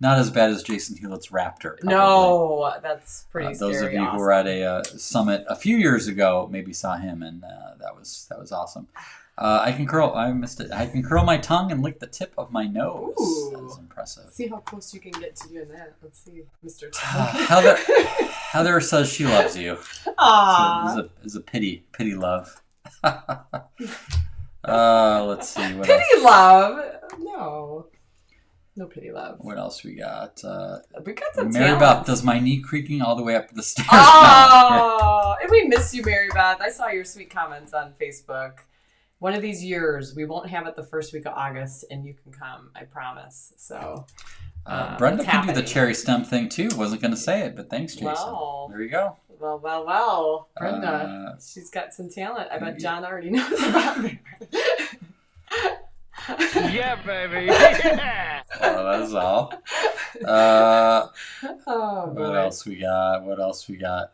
Not as bad as Jason Hewlett's Raptor. Probably. No, that's pretty scary. Those of you who were at a summit a few years ago maybe saw him, and that was awesome. I can curl. I missed it. I can curl my tongue and lick the tip of my nose. Ooh. That is impressive. See how close you can get to doing that. Let's see, Mr. Heather says she loves you. Aww. So it's a pity love. Let's see. What else? Pity love? No. No pity love. What else we got? We got some Mary talent. Beth, does my knee creaking all the way up the stairs? Oh, and we miss you, Mary Beth. I saw your sweet comments on Facebook. One of these years, we won't have it the first week of August, and you can come. I promise. So, Brenda it's can do the happening. cherry stem thing too. Wasn't going to say it, but thanks, Jason. Wow. There you go. Well. Brenda, she's got some talent. I bet John already knows about me. Yeah, baby. Yeah. That is all. Oh, boy. What else we got?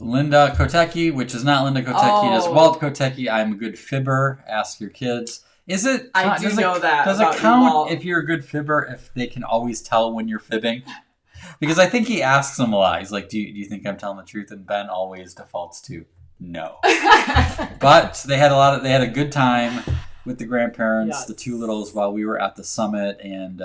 Linda Kotecki, which is not Linda Kotecki, it is Oh. Walt Kotecki. I'm a good fibber. Ask your kids. Is it? I do know that Does about it you, count Walt. if you're a good fibber if they can always tell when you're fibbing? Because I think he asks them a lot. He's like, "Do you think I'm telling the truth?" And Ben always defaults to no. But they had a good time with the grandparents, Yes. the two littles, while we were at the summit, and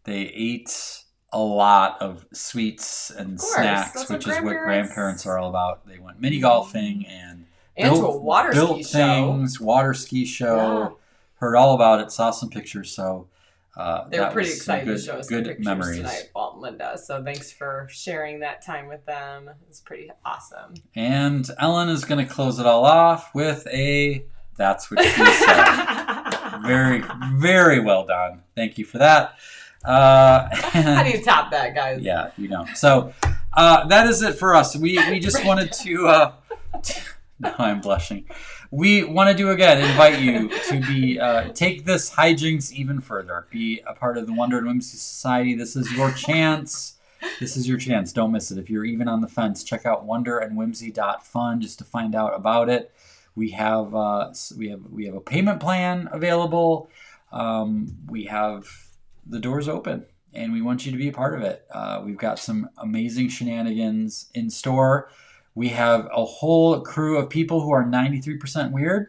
they ate a lot of sweets and course, snacks, that's which what is what grandparents- grandparents are all about. They went mini golfing and And to a water ski built show. things, water ski show. Yeah. Heard all about it, saw some pictures, so They were that pretty was some excited to show us the good pictures memories. tonight, Walt and Linda. So thanks for sharing that time with them. It's pretty awesome. And Ellen is going to close it all off with a "That's what she said." Very, very well done. Thank you for that. How do you top that, guys? Yeah, you know. So that is it for us. We just wanted to. Now I'm blushing. We want to invite you to be take this hijinks even further. Be a part of the Wonder and Whimsy Society. This is your chance. This is your chance. Don't miss it. If you're even on the fence, check out wonderandwhimsy.fun just to find out about it. We have a payment plan available. We have the doors open, and we want you to be a part of it. We've got some amazing shenanigans in store. We have a whole crew of people who are 93% weird,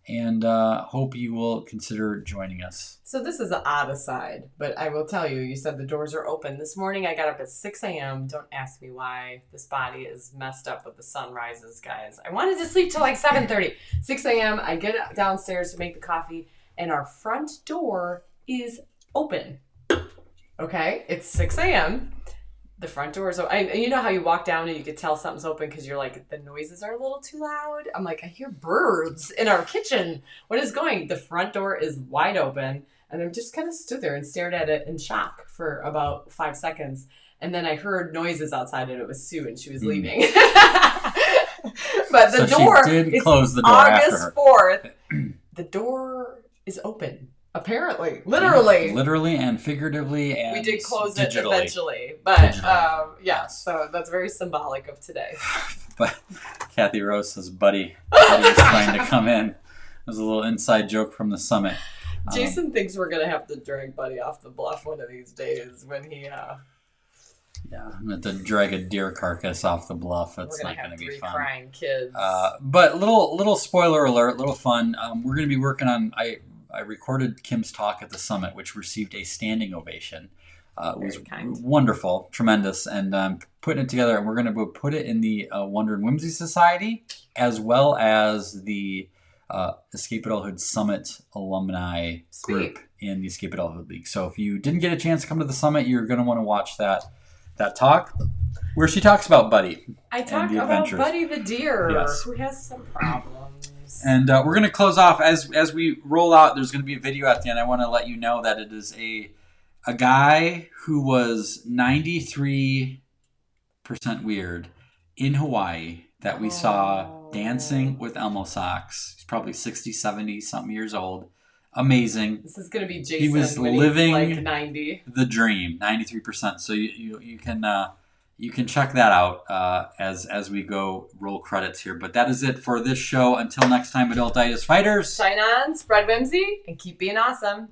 and hope you will consider joining us. So this is an odd aside, but I will tell you, you said the doors are open. This morning I got up at 6 a.m. Don't ask me why. This body is messed up with the sunrises, guys. I wanted to sleep till like 7:30. 6 a.m. I get downstairs to make the coffee, and our front door is open. Okay? It's 6 a.m. The front door is open. You know how you walk down and you could tell something's open because you're like, the noises are a little too loud? I'm like, I hear birds in our kitchen. What is going? The front door is wide open. And I just kind of stood there and stared at it in shock for about 5 seconds. And then I heard noises outside, and it was Sue, and she was leaving. But the So door, she did it's close the door after her. August 4th. The door is open, apparently. Literally and figuratively, and We did close digitally. it eventually. But Digitally. yeah, so that's very symbolic of today. But Kathy Rose says, Buddy is trying to come in. It was a little inside joke from the summit. Jason thinks we're going to have to drag Buddy off the bluff one of these days when he... Yeah, I'm going to have to drag a deer carcass off the bluff. we're It's going not to going have to be 3 fun. crying kids. But little spoiler alert, little fun. We're going to be working on... I recorded Kim's talk at the summit, which received a standing ovation. It was Very kind. wonderful, tremendous, and putting it together. And we're going to put it in the Wonder and Whimsy Society, as well as the Escape Adulthood Summit alumni group in the Escape Adulthood League. So if you didn't get a chance to come to the summit, you're going to want to watch that talk, where she talks about Buddy. I talk the about adventures. Buddy the deer, Yes. who has some problems. And we're going to close off as we roll out. There's going to be a video at the end. I want to let you know that it is a guy who was 93% weird in Hawaii that we saw dancing with Elmo socks. He's probably 60, 70 something years old. Amazing. This is going to be Jason He was when living he's like 90. the dream, 93%. So you can check that out as we go roll credits here. But that is it for this show. Until next time, Adultitis Fighters. Shine on, spread whimsy, and keep being awesome.